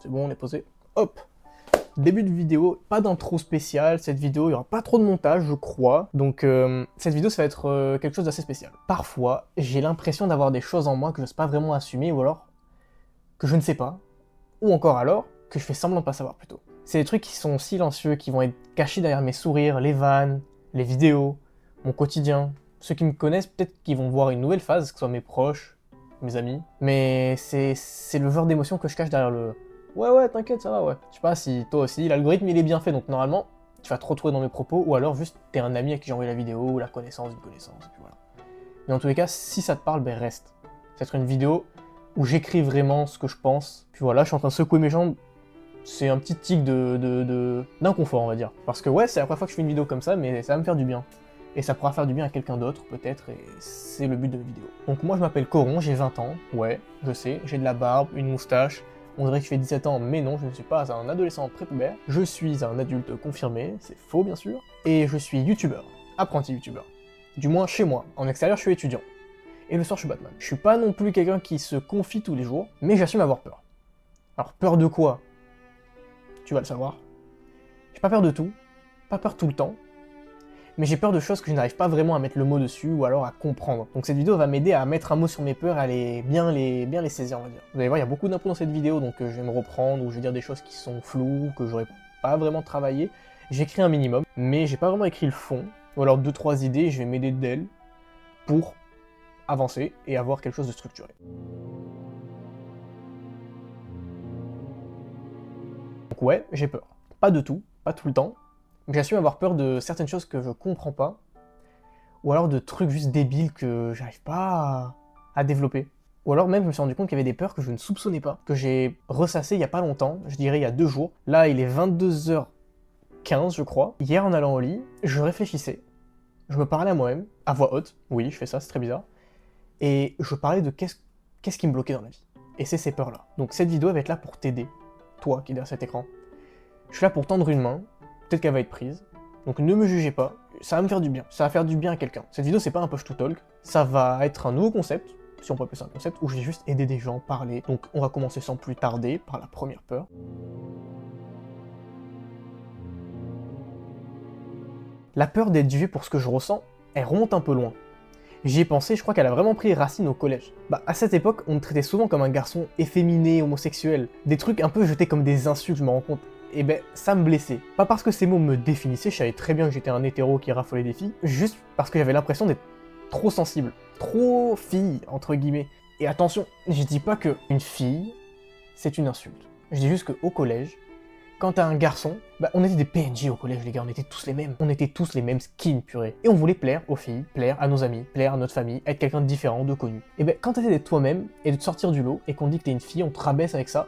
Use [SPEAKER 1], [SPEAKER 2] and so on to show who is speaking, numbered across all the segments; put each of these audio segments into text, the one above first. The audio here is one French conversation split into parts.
[SPEAKER 1] C'est bon, on est posé. Hop. Début de vidéo, pas d'intro spécial, cette vidéo, il n'y aura pas trop de montage, je crois. Donc cette vidéo, ça va être quelque chose d'assez spécial. Parfois, j'ai l'impression d'avoir des choses en moi que je n'ose pas vraiment assumer, ou alors que je ne sais pas, ou encore alors que je fais semblant de pas savoir plutôt. C'est des trucs qui sont silencieux, qui vont être cachés derrière mes sourires, les vannes, les vidéos, mon quotidien. Ceux qui me connaissent, peut-être qu'ils vont voir une nouvelle phase, que ce soit mes proches, mes amis. Mais c'est le genre d'émotion que je cache derrière le... Ouais, t'inquiète, ça va, ouais. Je sais pas si toi aussi, l'algorithme il est bien fait, donc normalement, tu vas te retrouver dans mes propos, ou alors juste t'es un ami à qui j'ai envoyé la vidéo, ou la connaissance d'une connaissance, et puis voilà. Mais en tous les cas, si ça te parle, ben reste. Ça va être une vidéo où j'écris vraiment ce que je pense. Puis voilà, je suis en train de secouer mes jambes. C'est un petit tic d'inconfort, on va dire. Parce que ouais, c'est la première fois que je fais une vidéo comme ça, mais ça va me faire du bien. Et ça pourra faire du bien à quelqu'un d'autre, peut-être, et c'est le but de la vidéo. Donc moi, je m'appelle Coron, j'ai 20 ans. Ouais, je sais, j'ai de la barbe, une moustache. On dirait que je fais 17 ans, mais non, je ne suis pas un adolescent prépubère. Je suis un adulte confirmé, c'est faux bien sûr. Et je suis youtubeur, apprenti youtubeur. Du moins chez moi. En extérieur, je suis étudiant. Et le soir, je suis Batman. Je suis pas non plus quelqu'un qui se confie tous les jours, mais j'assume avoir peur. Alors, peur de quoi? Tu vas le savoir. J'ai pas peur de tout, pas peur tout le temps, mais j'ai peur de choses que je n'arrive pas vraiment à mettre le mot dessus ou alors à comprendre. Donc cette vidéo va m'aider à mettre un mot sur mes peurs, à bien les saisir, on va dire. Vous allez voir, il y a beaucoup d'impôts dans cette vidéo, donc je vais me reprendre, ou je vais dire des choses qui sont floues, que j'aurais pas vraiment travaillé. J'écris un minimum, mais j'ai pas vraiment écrit le fond, ou alors 2-3 idées, je vais m'aider d'elles pour avancer et avoir quelque chose de structuré. Donc ouais, j'ai peur. Pas de tout, pas tout le temps, mais j'assume avoir peur de certaines choses que je comprends pas, ou alors de trucs juste débiles que j'arrive pas à développer. Ou alors même je me suis rendu compte qu'il y avait des peurs que je ne soupçonnais pas, que j'ai ressassé il y a pas longtemps, je dirais il y a 2 jours. Là il est 22h15 je crois. Hier en allant au lit, je réfléchissais, je me parlais à moi-même, à voix haute, oui je fais ça, c'est très bizarre, et je parlais de qu'est-ce qui me bloquait dans la vie. Et c'est ces peurs-là. Donc cette vidéo va être là pour t'aider, toi qui es derrière cet écran. Je suis là pour tendre une main, peut-être qu'elle va être prise, donc ne me jugez pas, ça va me faire du bien, ça va faire du bien à quelqu'un. Cette vidéo c'est pas un push to talk, ça va être un nouveau concept, si on peut appeler ça un concept, où je vais juste aider des gens, parler. Donc on va commencer sans plus tarder par la première peur. La peur d'être jugé pour ce que je ressens, elle remonte un peu loin. J'y ai pensé, je crois qu'elle a vraiment pris racine au collège. À cette époque, on me traitait souvent comme un garçon efféminé, homosexuel, des trucs un peu jetés comme des insultes, je me rends compte. Et ça me blessait. Pas parce que ces mots me définissaient, je savais très bien que j'étais un hétéro qui raffolait des filles, juste parce que j'avais l'impression d'être trop sensible, trop fille, entre guillemets. Et attention, je dis pas que une fille, c'est une insulte. Je dis juste qu'au collège, quand t'as un garçon, on était des PNJ au collège les gars, on était tous les mêmes. On était tous les mêmes skins purée. Et on voulait plaire aux filles, plaire à nos amis, plaire à notre famille, être quelqu'un de différent, de connu. Et quand t'essaies d'être toi-même et de te sortir du lot et qu'on dit que t'es une fille, on te rabaisse avec ça,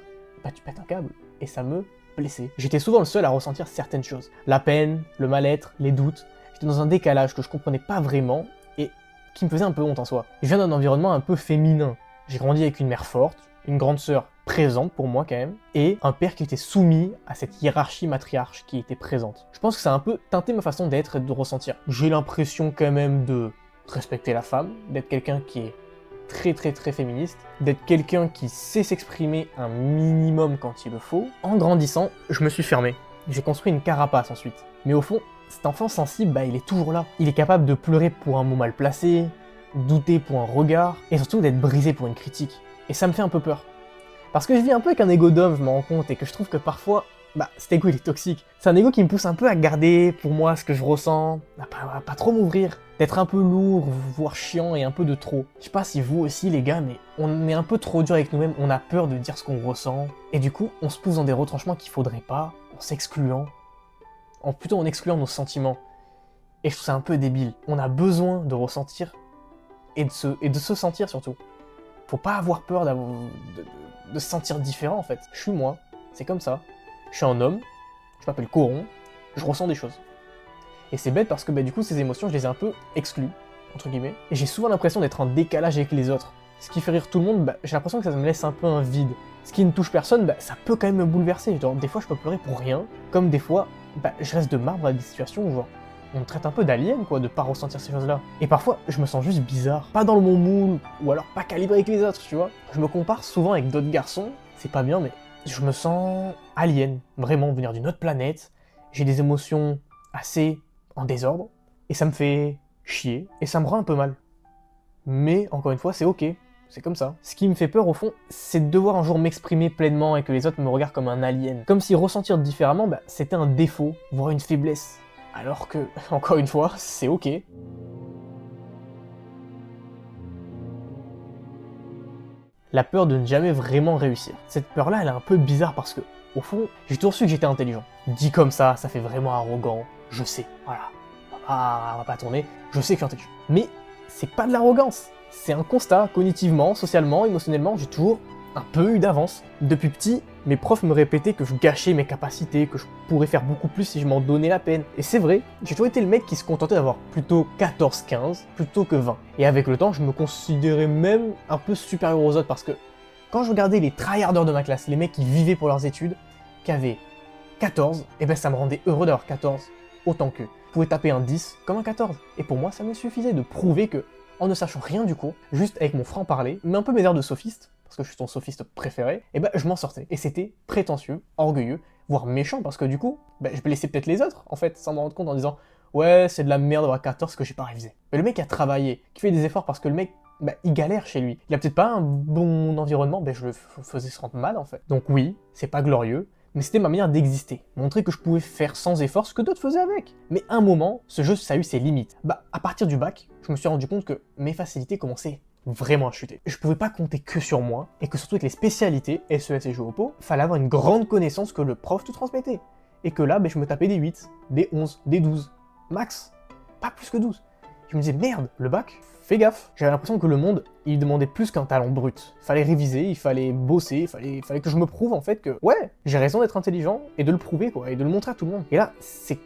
[SPEAKER 1] tu pètes un câble. Et ça me blessait. J'étais souvent le seul à ressentir certaines choses. La peine, le mal-être, les doutes. J'étais dans un décalage que je comprenais pas vraiment et qui me faisait un peu honte en soi. Je viens d'un environnement un peu féminin. J'ai grandi avec une mère forte, une grande sœur présente pour moi quand même, et un père qui était soumis à cette hiérarchie matriarche qui était présente. Je pense que ça a un peu teinté ma façon d'être et de ressentir. J'ai l'impression quand même de respecter la femme, d'être quelqu'un qui est très féministe, d'être quelqu'un qui sait s'exprimer un minimum quand il le faut. En grandissant, je me suis fermé. J'ai construit une carapace ensuite. Mais au fond, cet enfant sensible, il est toujours là. Il est capable de pleurer pour un mot mal placé, douter pour un regard, et surtout d'être brisé pour une critique. Et ça me fait un peu peur. Parce que je vis un peu avec un ego d'homme, je m'en rends compte, et que je trouve que parfois, cet ego il est toxique. C'est un ego qui me pousse un peu à garder pour moi ce que je ressens, à pas trop m'ouvrir, d'être un peu lourd, voire chiant et un peu de trop. Je sais pas si vous aussi les gars, mais on est un peu trop dur avec nous-mêmes, on a peur de dire ce qu'on ressent, et du coup on se pousse dans des retranchements qu'il faudrait pas, en s'excluant, plutôt en excluant nos sentiments. Et je trouve ça un peu débile. On a besoin de ressentir et de se sentir surtout. Faut pas avoir peur de se sentir différent en fait. Je suis moi, c'est comme ça. Je suis un homme, je m'appelle Coron, je ressens des choses. Et c'est bête parce que du coup ces émotions je les ai un peu exclues, entre guillemets. Et j'ai souvent l'impression d'être en décalage avec les autres. Ce qui fait rire tout le monde, j'ai l'impression que ça me laisse un peu un vide. Ce qui ne touche personne, ça peut quand même me bouleverser. Genre, des fois je peux pleurer pour rien, comme des fois je reste de marbre à des situations où genre on me traite un peu d'alien quoi, de pas ressentir ces choses-là. Et parfois, je me sens juste bizarre, pas dans le bon moule, ou alors pas calibré avec les autres, tu vois. Je me compare souvent avec d'autres garçons, c'est pas bien, mais je me sens alien, vraiment venir d'une autre planète, j'ai des émotions assez en désordre, et ça me fait chier, et ça me rend un peu mal. Mais encore une fois, c'est ok, c'est comme ça. Ce qui me fait peur au fond, c'est de devoir un jour m'exprimer pleinement et que les autres me regardent comme un alien. Comme si ressentir différemment, c'était un défaut, voire une faiblesse. Alors que, encore une fois, c'est ok. La peur de ne jamais vraiment réussir. Cette peur-là, elle est un peu bizarre parce que, au fond, j'ai toujours su que j'étais intelligent. Dit comme ça fait vraiment arrogant. Je sais, voilà. On va pas tourner. Je sais que je suis intelligent. Mais c'est pas de l'arrogance. C'est un constat. Cognitivement, socialement, émotionnellement, j'ai toujours un peu eu d'avance. Depuis petit, mes profs me répétaient que je gâchais mes capacités, que je pourrais faire beaucoup plus si je m'en donnais la peine. Et c'est vrai, j'ai toujours été le mec qui se contentait d'avoir plutôt 14-15 plutôt que 20. Et avec le temps, je me considérais même un peu supérieur aux autres parce que quand je regardais les tryharders de ma classe, les mecs qui vivaient pour leurs études, qui avaient 14, et ben ça me rendait heureux d'avoir 14 autant qu'eux. Je pouvais taper un 10 comme un 14. Et pour moi, ça me suffisait de prouver que, en ne sachant rien du cours, juste avec mon franc-parler, mais un peu mes airs de sophiste, parce que je suis ton sophiste préféré, et je m'en sortais. Et c'était prétentieux, orgueilleux, voire méchant, parce que du coup, je blessais peut-être les autres, en fait, sans m'en rendre compte en disant « Ouais, c'est de la merde d'avoir 14 que j'ai pas révisé. » Mais le mec a travaillé, qui fait des efforts parce que le mec, il galère chez lui. Il a peut-être pas un bon environnement, je le faisais se rendre mal, en fait. Donc oui, c'est pas glorieux, mais c'était ma manière d'exister, montrer que je pouvais faire sans effort ce que d'autres faisaient avec. Mais à un moment, ce jeu, ça a eu ses limites. À partir du bac, je me suis rendu compte que mes facilités commençaient vraiment à chuter. Je pouvais pas compter que sur moi, et que surtout avec les spécialités, SES et jeux au pot, fallait avoir une grande connaissance que le prof te transmettait. Et que là, je me tapais des 8, des 11, des 12, max, pas plus que 12. Je me disais, merde, le bac, fais gaffe. J'avais l'impression que le monde, il demandait plus qu'un talent brut. Fallait réviser, il fallait bosser, il fallait que je me prouve en fait que, ouais, j'ai raison d'être intelligent, et de le prouver quoi, et de le montrer à tout le monde. Et là, c'est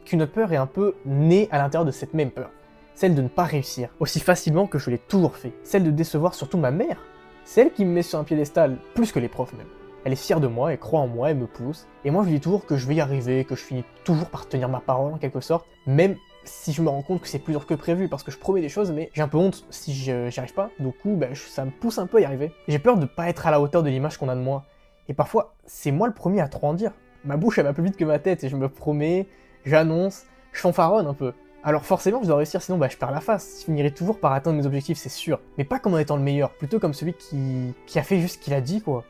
[SPEAKER 1] qu'une autre peur est un peu née à l'intérieur de cette même peur. Celle de ne pas réussir, aussi facilement que je l'ai toujours fait. Celle de décevoir surtout ma mère. Celle qui me met sur un piédestal, plus que les profs même. Elle est fière de moi, elle croit en moi, elle me pousse. Et moi je lui dis toujours que je vais y arriver, que je finis toujours par tenir ma parole en quelque sorte, même si je me rends compte que c'est plus dur que prévu, parce que je promets des choses, mais j'ai un peu honte si j'y arrive pas, du coup ça me pousse un peu à y arriver. J'ai peur de pas être à la hauteur de l'image qu'on a de moi. Et parfois, c'est moi le premier à trop en dire. Ma bouche elle va plus vite que ma tête, et je me promets, j'annonce, je fanfaronne un peu. Alors forcément je dois réussir, sinon je perds la face. Je finirai toujours par atteindre mes objectifs, c'est sûr. Mais pas comme en étant le meilleur, plutôt comme celui qui a fait juste ce qu'il a dit, quoi.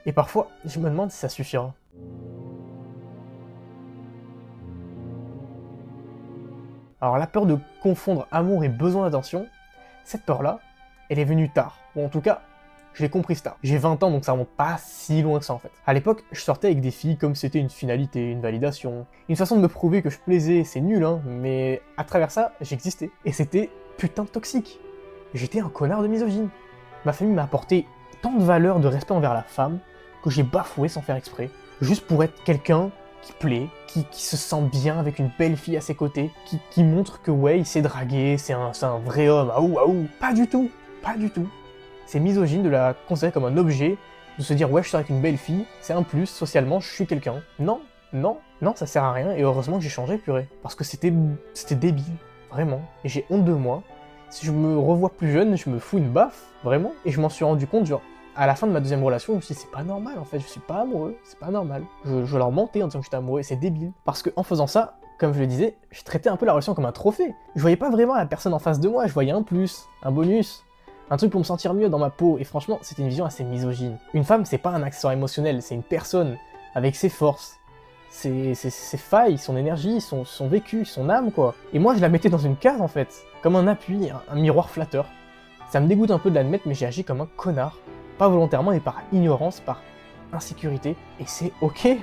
[SPEAKER 1] Et parfois, je me demande si ça suffira. Alors la peur de confondre amour et besoin d'attention, cette peur-là, elle est venue tard. Ou en tout cas, je l'ai comprise tard. J'ai 20 ans, donc ça remonte pas si loin que ça en fait. À l'époque, je sortais avec des filles comme c'était une finalité, une validation, une façon de me prouver que je plaisais, c'est nul hein, mais à travers ça, j'existais. Et c'était putain de toxique. J'étais un connard de misogyne. Ma famille m'a apporté tant de valeurs, de respect envers la femme, que j'ai bafoué sans faire exprès, juste pour être quelqu'un qui plaît, qui se sent bien avec une belle fille à ses côtés, qui montre que ouais, il sait draguer, c'est un vrai homme, aouh. Pas du tout, pas du tout. C'est misogyne de la considérer comme un objet, de se dire ouais je sors avec une belle fille, c'est un plus, socialement je suis quelqu'un. Non, ça sert à rien, et heureusement que j'ai changé purée. Parce que c'était débile, vraiment. Et j'ai honte de moi. Si je me revois plus jeune, je me fous une baffe, vraiment. Et je m'en suis rendu compte, genre, à la fin de ma deuxième relation, je me suis dit c'est pas normal en fait, je suis pas amoureux, c'est pas normal. Je leur mentais en disant que j'étais amoureux, et c'est débile. Parce que en faisant ça, comme je le disais, je traitais un peu la relation comme un trophée. Je voyais pas vraiment la personne en face de moi, je voyais un plus, un bonus, un truc pour me sentir mieux dans ma peau, et franchement, c'était une vision assez misogyne. Une femme, c'est pas un accessoire émotionnel, c'est une personne, avec ses forces, ses failles, son énergie, son vécu, son âme, quoi. Et moi, je la mettais dans une case, en fait, comme un appui, un miroir flatteur. Ça me dégoûte un peu de l'admettre, mais j'ai agi comme un connard. Pas volontairement, mais par ignorance, par insécurité, et c'est ok.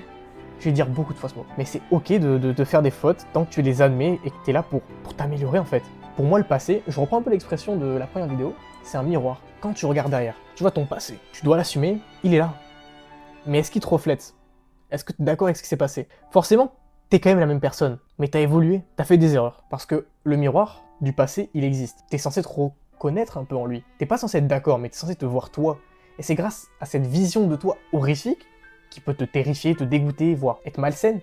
[SPEAKER 1] Je vais dire beaucoup de fois ce mot, mais c'est ok de faire des fautes tant que tu les admets et que t'es là pour t'améliorer, en fait. Pour moi, le passé, je reprends un peu l'expression de la première vidéo, c'est un miroir. Quand tu regardes derrière, tu vois ton passé, tu dois l'assumer, il est là. Mais est-ce qu'il te reflète? Est-ce que tu es d'accord avec ce qui s'est passé? Forcément, t'es quand même la même personne, mais t'as évolué, t'as fait des erreurs. Parce que le miroir du passé, il existe. T'es censé te reconnaître un peu en lui. T'es pas censé être d'accord, mais t'es censé te voir toi. Et c'est grâce à cette vision de toi horrifique, qui peut te terrifier, te dégoûter, voire être malsaine,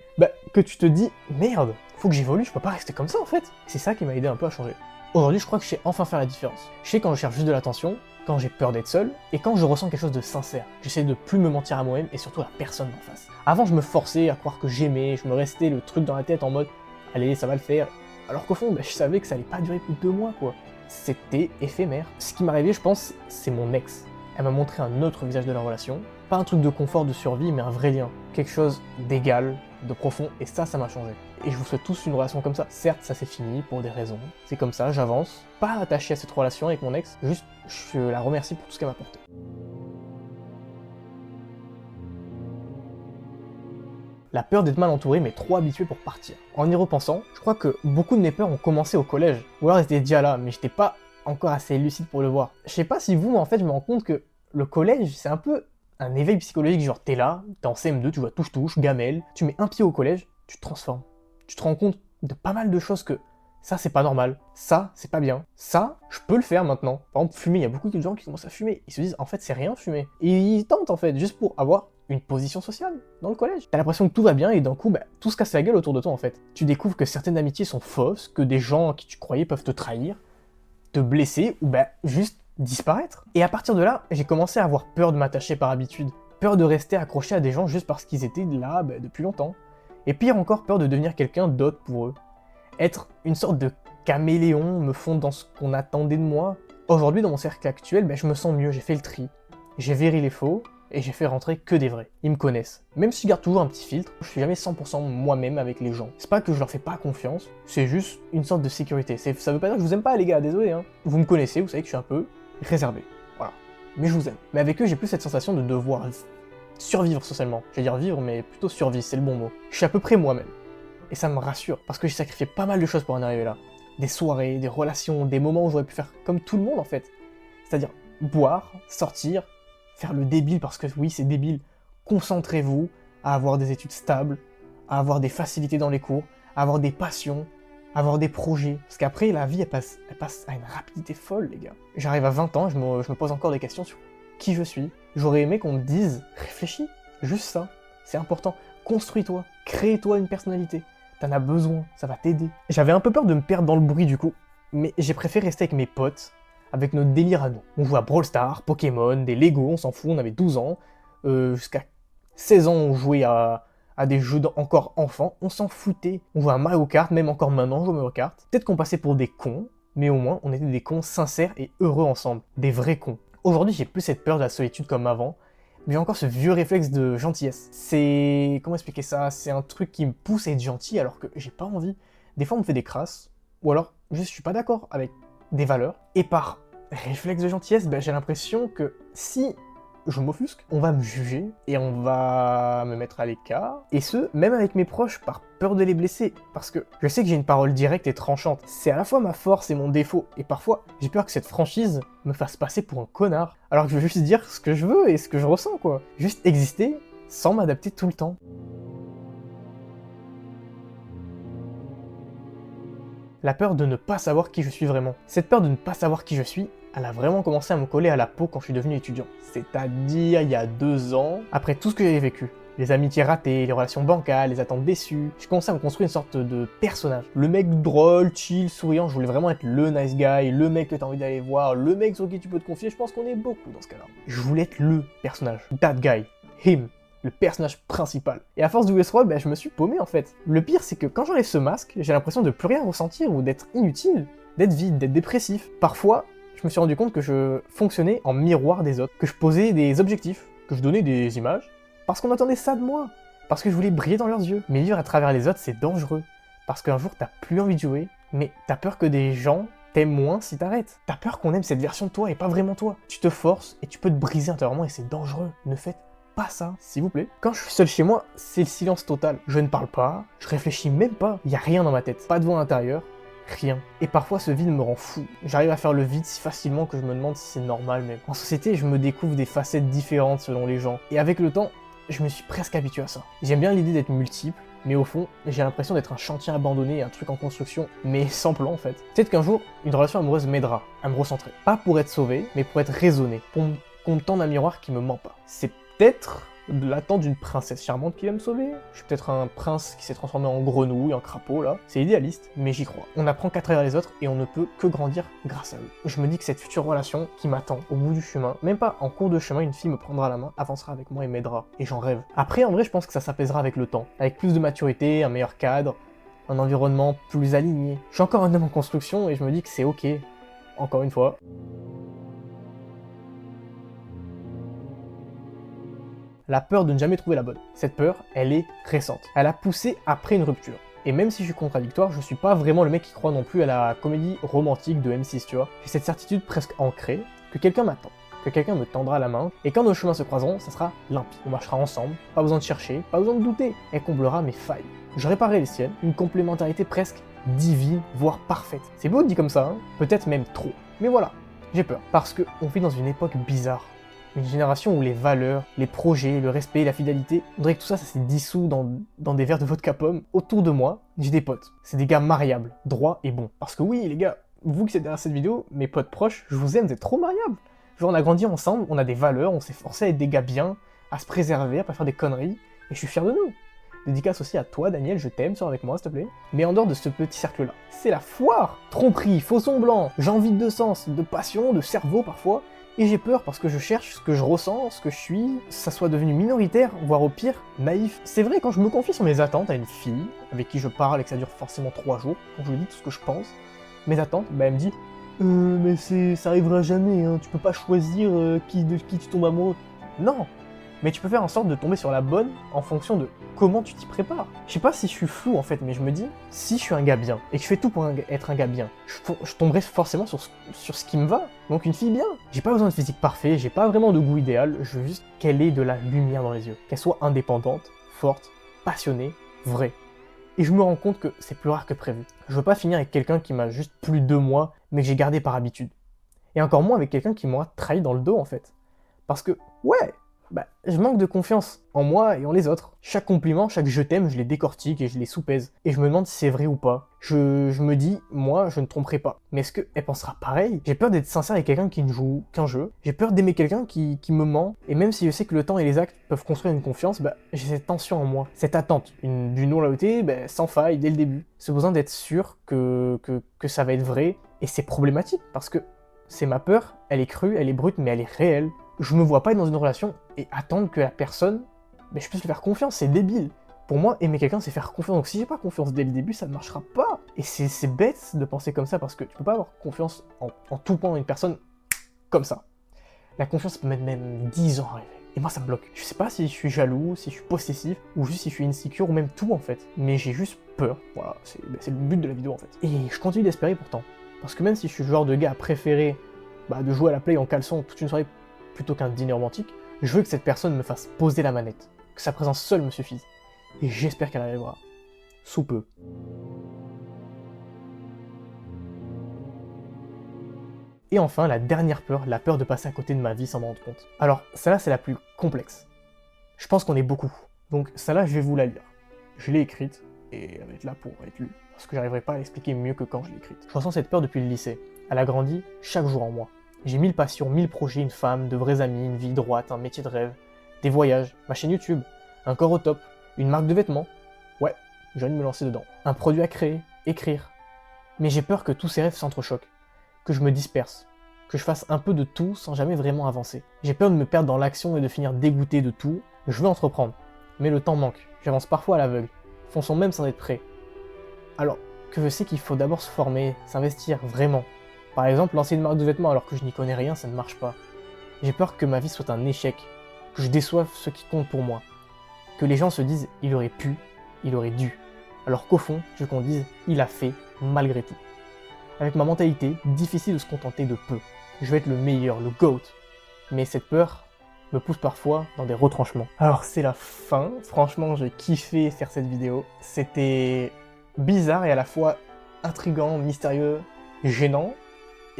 [SPEAKER 1] que tu te dis « Merde, faut que j'évolue, je peux pas rester comme ça en fait ». C'est ça qui m'a aidé un peu à changer. Aujourd'hui, je crois que je sais enfin faire la différence. Je sais quand je cherche juste de l'attention, quand j'ai peur d'être seul, et quand je ressens quelque chose de sincère. J'essaie de plus me mentir à moi-même et surtout à la personne d'en face. Avant, je me forçais à croire que j'aimais, je me restais le truc dans la tête en mode « allez, ça va le faire », alors qu'au fond, je savais que ça allait pas durer plus de 2 mois, quoi. C'était éphémère. Ce qui m'est arrivé, je pense, c'est mon ex. Elle m'a montré un autre visage de la relation. Pas un truc de confort, de survie, mais un vrai lien. Quelque chose d'égal, de profond, et ça m'a changé. Et je vous souhaite tous une relation comme ça. Certes, ça s'est fini pour des raisons. C'est comme ça, j'avance. Pas attaché à cette relation avec mon ex, juste je la remercie pour tout ce qu'elle m'a apporté. La peur d'être mal entouré m'est trop habitué pour partir. En y repensant, je crois que beaucoup de mes peurs ont commencé au collège. Ou alors elles étaient déjà là, mais j'étais pas encore assez lucide pour le voir. Je sais pas si vous, mais en fait, je me rends compte que le collège, c'est un peu un éveil psychologique, genre t'es là, t'es en CM2, tu vois touche-touche, gamelle, tu mets un pied au collège, tu te transformes. Tu te rends compte de pas mal de choses que ça c'est pas normal, ça c'est pas bien, ça je peux le faire maintenant. Par exemple fumer, il y a beaucoup de gens qui commencent à fumer, ils se disent en fait c'est rien fumer. Et ils tentent en fait, juste pour avoir une position sociale dans le collège. T'as l'impression que tout va bien et d'un coup, tout se casse la gueule autour de toi en fait. Tu découvres que certaines amitiés sont fausses, que des gens à qui tu croyais peuvent te trahir, te blesser ou juste disparaître. Et à partir de là, j'ai commencé à avoir peur de m'attacher par habitude, peur de rester accroché à des gens juste parce qu'ils étaient là depuis longtemps. Et pire encore, peur de devenir quelqu'un d'autre pour eux. Être une sorte de caméléon, me fondre dans ce qu'on attendait de moi. Aujourd'hui, dans mon cercle actuel, je me sens mieux, j'ai fait le tri. J'ai viré les faux, et j'ai fait rentrer que des vrais. Ils me connaissent. Même si je garde toujours un petit filtre, je suis jamais 100% moi-même avec les gens. C'est pas que je leur fais pas confiance, c'est juste une sorte de sécurité. Ça veut pas dire que je vous aime pas les gars, désolé hein. Vous me connaissez, vous savez que je suis un peu réservé. Voilà. Mais je vous aime. Mais avec eux, j'ai plus cette sensation de devoir survivre socialement. Je vais dire vivre, mais plutôt survivre, c'est le bon mot. Je suis à peu près moi-même. Et ça me rassure, parce que j'ai sacrifié pas mal de choses pour en arriver là. Des soirées, des relations, des moments où j'aurais pu faire comme tout le monde en fait. C'est-à-dire boire, sortir, faire le débile parce que oui c'est débile. Concentrez-vous à avoir des études stables, à avoir des facilités dans les cours, à avoir des passions, à avoir des projets. Parce qu'après la vie elle passe à une rapidité folle les gars. J'arrive à 20 ans, je me pose encore des questions sur qui je suis. J'aurais aimé qu'on me dise, réfléchis, juste ça, c'est important. Construis-toi, crée-toi une personnalité. T'en as besoin, ça va t'aider. J'avais un peu peur de me perdre dans le bruit du coup, mais j'ai préféré rester avec mes potes, avec notre délire à nous. On jouait à Brawl Stars, Pokémon, des Lego, on s'en fout, on avait 12 ans. Jusqu'à 16 ans, on jouait à des jeux encore enfants, on s'en foutait. On jouait à Mario Kart, même encore maintenant, on joue à Mario Kart. Peut-être qu'on passait pour des cons, mais au moins, on était des cons sincères et heureux ensemble. Des vrais cons. Aujourd'hui, j'ai plus cette peur de la solitude comme avant, mais j'ai encore ce vieux réflexe de gentillesse. C'est... comment expliquer ça? C'est un truc qui me pousse à être gentil alors que j'ai pas envie. Des fois on me fait des crasses, ou alors juste je suis pas d'accord avec des valeurs, et par réflexe de gentillesse, j'ai l'impression que si je m'offusque, on va me juger, et on va me mettre à l'écart, et ce, même avec mes proches, par peur de les blesser, parce que je sais que j'ai une parole directe et tranchante. C'est à la fois ma force et mon défaut, et parfois, j'ai peur que cette franchise me fasse passer pour un connard, alors que je veux juste dire ce que je veux et ce que je ressens, quoi. Juste exister, sans m'adapter tout le temps. La peur de ne pas savoir qui je suis vraiment. Cette peur de ne pas savoir qui je suis, elle a vraiment commencé à me coller à la peau quand je suis devenu étudiant. C'est-à-dire il y a 2 ans, après tout ce que j'avais vécu. Les amitiés ratées, les relations bancales, les attentes déçues. J'ai commencé à me construire une sorte de personnage. Le mec drôle, chill, souriant, je voulais vraiment être le nice guy, le mec que t'as envie d'aller voir, le mec sur qui tu peux te confier, je pense qu'on est beaucoup dans ce cas-là. Je voulais être le personnage, that guy, him. Le personnage principal. Et à force de jouer ce rôle, je me suis paumé en fait. Le pire c'est que quand j'enlève ce masque, j'ai l'impression de plus rien ressentir ou d'être inutile, d'être vide, d'être dépressif. Parfois, je me suis rendu compte que je fonctionnais en miroir des autres, que je posais des objectifs, que je donnais des images, parce qu'on attendait ça de moi, parce que je voulais briller dans leurs yeux. Mais vivre à travers les autres, c'est dangereux, parce qu'un jour t'as plus envie de jouer, mais t'as peur que des gens t'aiment moins si t'arrêtes. T'as peur qu'on aime cette version de toi et pas vraiment toi. Tu te forces et tu peux te briser intérieurement et c'est dangereux. Ne faites pas ça, s'il vous plaît. Quand je suis seul chez moi, c'est le silence total. Je ne parle pas, je réfléchis même pas, il y a rien dans ma tête. Pas de voix intérieure, rien. Et parfois ce vide me rend fou. J'arrive à faire le vide si facilement que je me demande si c'est normal même. En société, je me découvre des facettes différentes selon les gens. Et avec le temps, je me suis presque habitué à ça. J'aime bien l'idée d'être multiple, mais au fond, j'ai l'impression d'être un chantier abandonné, un truc en construction, mais sans plan en fait. Peut-être qu'un jour, une relation amoureuse m'aidera à me recentrer. Pas pour être sauvé, mais pour être raisonné, pour qu'on me tende un miroir qui me ment pas. C'est peut-être de l'attente d'une princesse charmante qui va me sauver. Je suis peut-être un prince qui s'est transformé en grenouille, en crapaud là. C'est idéaliste, mais j'y crois. On apprend qu'à travers les autres et on ne peut que grandir grâce à eux. Je me dis que cette future relation qui m'attend au bout du chemin, même pas en cours de chemin, une fille me prendra la main, avancera avec moi et m'aidera. Et j'en rêve. Après, en vrai, je pense que ça s'apaisera avec le temps. Avec plus de maturité, un meilleur cadre, un environnement plus aligné. Je suis encore un homme en construction et je me dis que c'est ok. Encore une fois. La peur de ne jamais trouver la bonne. Cette peur, elle est récente. Elle a poussé après une rupture. Et même si je suis contradictoire, je suis pas vraiment le mec qui croit non plus à la comédie romantique de M6, tu vois. J'ai cette certitude presque ancrée que quelqu'un m'attend, que quelqu'un me tendra la main, et quand nos chemins se croiseront, ça sera limpide. On marchera ensemble, pas besoin de chercher, pas besoin de douter. Elle comblera mes failles. Je réparerai les siennes, une complémentarité presque divine, voire parfaite. C'est beau dit comme ça, hein, peut-être même trop. Mais voilà, j'ai peur, parce qu'on vit dans une époque bizarre. Une génération où les valeurs, les projets, le respect, la fidélité, on dirait que tout ça, ça s'est dissous dans des verres de vodka pomme. Autour de moi, j'ai des potes. C'est des gars mariables, droits et bons. Parce que oui, les gars, vous qui êtes derrière cette vidéo, mes potes proches, je vous aime, vous êtes trop mariables. Genre, on a grandi ensemble, on a des valeurs, on s'est forcé à être des gars bien, à se préserver, à pas faire des conneries, et je suis fier de nous. Dédicace aussi à toi, Daniel, je t'aime, sors avec moi, s'il te plaît. Mais en dehors de ce petit cercle-là, c'est la foire. Tromperie, faux semblant, j'envie de sens, de passion, de cerveau parfois. Et j'ai peur parce que je cherche ce que je ressens, ce que je suis, ça soit devenu minoritaire, voire au pire, naïf. C'est vrai, quand je me confie sur mes attentes à une fille, avec qui je parle et que ça dure forcément 3 jours, quand je lui dis tout ce que je pense, mes attentes, bah elle me dit mais ça arrivera jamais, hein, tu peux pas choisir de qui tu tombes amoureux. Non, mais tu peux faire en sorte de tomber sur la bonne en fonction de comment tu t'y prépares. Je sais pas si je suis flou en fait, mais je me dis, si je suis un gars bien, et que je fais tout pour être un gars bien, je tomberai forcément sur ce qui me va. Donc une fille bien. J'ai pas besoin de physique parfait, j'ai pas vraiment de goût idéal, je veux juste qu'elle ait de la lumière dans les yeux. Qu'elle soit indépendante, forte, passionnée, vraie. Et je me rends compte que c'est plus rare que prévu. Je veux pas finir avec quelqu'un qui m'a juste plu 2 mois, mais que j'ai gardé par habitude. Et encore moins avec quelqu'un qui m'aura trahi dans le dos en fait. Parce que, ouais, je manque de confiance en moi et en les autres. Chaque compliment, chaque je t'aime, je les décortique et je les soupèse. Et je me demande si c'est vrai ou pas. Je me dis, moi, je ne tromperai pas. Mais est-ce qu'elle pensera pareil? J'ai peur d'être sincère avec quelqu'un qui ne joue qu'un jeu. J'ai peur d'aimer quelqu'un qui me ment. Et même si je sais que le temps et les actes peuvent construire une confiance, j'ai cette tension en moi. Cette attente d'une non-loyauté sans faille dès le début. Ce besoin d'être sûr que ça va être vrai. Et c'est problématique parce que c'est ma peur, elle est crue, elle est brute, mais elle est réelle. Je me vois pas être dans une relation et attendre que la personne, je puisse lui faire confiance, c'est débile. Pour moi, aimer quelqu'un, c'est faire confiance. Donc si j'ai pas confiance dès le début, ça ne marchera pas. Et c'est bête de penser comme ça parce que tu peux pas avoir confiance en tout point dans une personne comme ça. La confiance peut mettre même 10 ans à arriver. Et moi, ça me bloque. Je sais pas si je suis jaloux, si je suis possessif, ou juste si je suis insecure, ou même tout en fait. Mais j'ai juste peur. Voilà, c'est le but de la vidéo en fait. Et je continue d'espérer pourtant. Parce que même si je suis le genre de gars à préférer de jouer à la play en caleçon toute une soirée plutôt qu'un dîner romantique, je veux que cette personne me fasse poser la manette, que sa présence seule me suffise. Et j'espère qu'elle arrivera. Sous peu. Et enfin, la dernière peur, la peur de passer à côté de ma vie sans m'en rendre compte. Alors, celle-là, c'est la plus complexe. Je pense qu'on est beaucoup. Donc, celle-là, je vais vous la lire. Je l'ai écrite, et elle va être là pour être lue, parce que j'arriverai pas à l'expliquer mieux que quand je l'ai écrite. Je ressens cette peur depuis le lycée. Elle a grandi chaque jour en moi. J'ai 1000 passions, 1000 projets, une femme, de vrais amis, une vie droite, un métier de rêve, des voyages, ma chaîne YouTube, un corps au top, une marque de vêtements. Ouais, j'ai envie de me lancer dedans. Un produit à créer, écrire. Mais j'ai peur que tous ces rêves s'entrechoquent, que je me disperse, que je fasse un peu de tout sans jamais vraiment avancer. J'ai peur de me perdre dans l'action et de finir dégoûté de tout. Je veux entreprendre, mais le temps manque. J'avance parfois à l'aveugle, fonçons même sans être prêt. Alors que je sais qu'il faut d'abord se former, s'investir vraiment. Par exemple, lancer une marque de vêtements alors que je n'y connais rien, ça ne marche pas. J'ai peur que ma vie soit un échec, que je déçoive ceux qui comptent pour moi. Que les gens se disent « il aurait pu, il aurait dû ». Alors qu'au fond, je veux qu'on dise « il a fait, malgré tout ». Avec ma mentalité, difficile de se contenter de peu. Je veux être le meilleur, le GOAT. Mais cette peur me pousse parfois dans des retranchements. Alors c'est la fin, franchement j'ai kiffé faire cette vidéo. C'était bizarre et à la fois intriguant, mystérieux, gênant.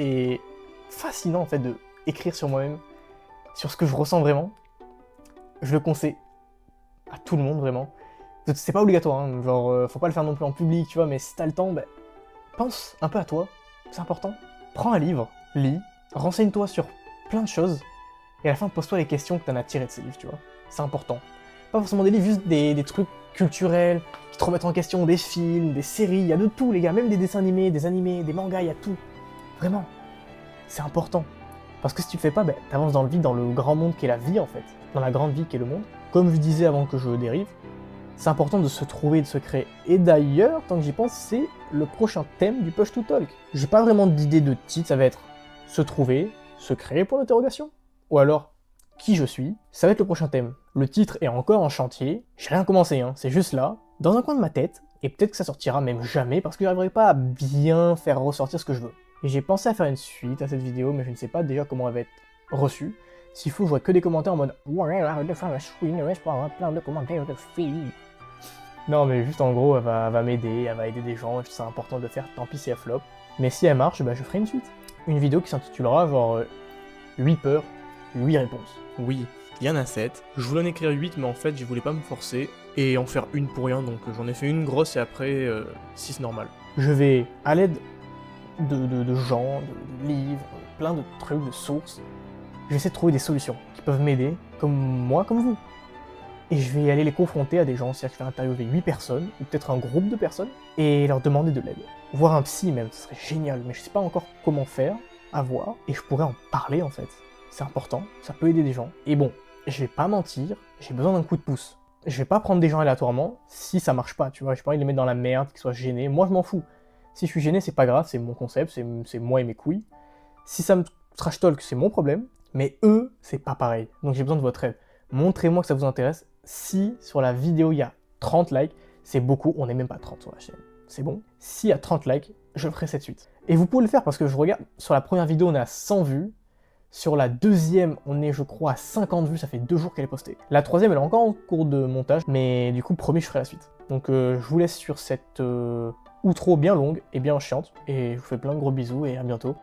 [SPEAKER 1] Et fascinant en fait de écrire sur moi-même, sur ce que je ressens vraiment. Je le conseille à tout le monde vraiment. C'est pas obligatoire, hein, genre faut pas le faire non plus en public, tu vois, mais si t'as le temps, pense un peu à toi, c'est important. Prends un livre, lis, renseigne-toi sur plein de choses, et à la fin pose-toi les questions que t'en as tirées de ces livres, tu vois. c'est important. Pas forcément des livres, juste des trucs culturels, qui te remettent en question, des films, des séries, il y a de tout les gars, même des dessins animés, des mangas, il y a tout. Vraiment, c'est important. Parce que si tu le fais pas, t'avances dans le vide, dans le grand monde qu'est la vie en fait, dans la grande vie qu'est le monde. Comme je disais avant que je dérive, c'est important de se trouver et de se créer. Et d'ailleurs, tant que j'y pense, c'est le prochain thème du Push to Talk. J'ai pas vraiment d'idée de titre, ça va être se trouver, se créer pour l'interrogation. Ou alors, qui je suis, ça va être le prochain thème. Le titre est encore en chantier, j'ai rien commencé, hein, c'est juste là, dans un coin de ma tête, et peut-être que ça sortira même jamais parce que j'arriverai pas à bien faire ressortir ce que je veux. Et j'ai pensé à faire une suite à cette vidéo, mais je ne sais pas déjà comment elle va être reçue. S'il faut, je vois que des commentaires en mode ouais, de faire la suite, plein de commentaires de filles. Non, mais juste en gros, elle va m'aider, elle va aider des gens, c'est important de le faire, tant pis si elle flop. Mais si elle marche, je ferai une suite. Une vidéo qui s'intitulera genre 8 peurs, 8 réponses.
[SPEAKER 2] Oui, il y en a 7. Je voulais en écrire 8, mais en fait, je voulais pas me forcer et en faire une pour rien, donc j'en ai fait une grosse et après 6 normales.
[SPEAKER 1] Je vais, à l'aide de gens, de livres, plein de trucs, de sources, je vais essayer de trouver des solutions qui peuvent m'aider, comme moi, comme vous. Et je vais aller les confronter à des gens, c'est-à-dire que je vais interviewer 8 personnes, ou peut-être un groupe de personnes, et leur demander de l'aide. Voir un psy même, ce serait génial, mais je sais pas encore comment faire, à voir, et je pourrais en parler en fait. C'est important, ça peut aider des gens. Et bon, je vais pas mentir, j'ai besoin d'un coup de pouce. Je vais pas prendre des gens aléatoirement si ça marche pas, tu vois, j'ai pas envie de les mettre dans la merde, qu'ils soient gênés, moi je m'en fous. Si je suis gêné, c'est pas grave, c'est mon concept, c'est moi et mes couilles. Si ça me trash talk, c'est mon problème, mais eux, c'est pas pareil. Donc j'ai besoin de votre aide. Montrez-moi que ça vous intéresse. Si sur la vidéo il y a 30 likes, c'est beaucoup, on n'est même pas 30 sur la chaîne. C'est bon. S'il y a 30 likes, je ferai cette suite. Et vous pouvez le faire parce que je regarde, sur la première vidéo on est à 100 vues, sur la deuxième on est je crois à 50 vues, ça fait 2 jours qu'elle est postée. La troisième elle est encore en cours de montage, mais du coup promis je ferai la suite. Donc je vous laisse sur cette outro bien longue et bien chiante, et je vous fais plein de gros bisous et à bientôt.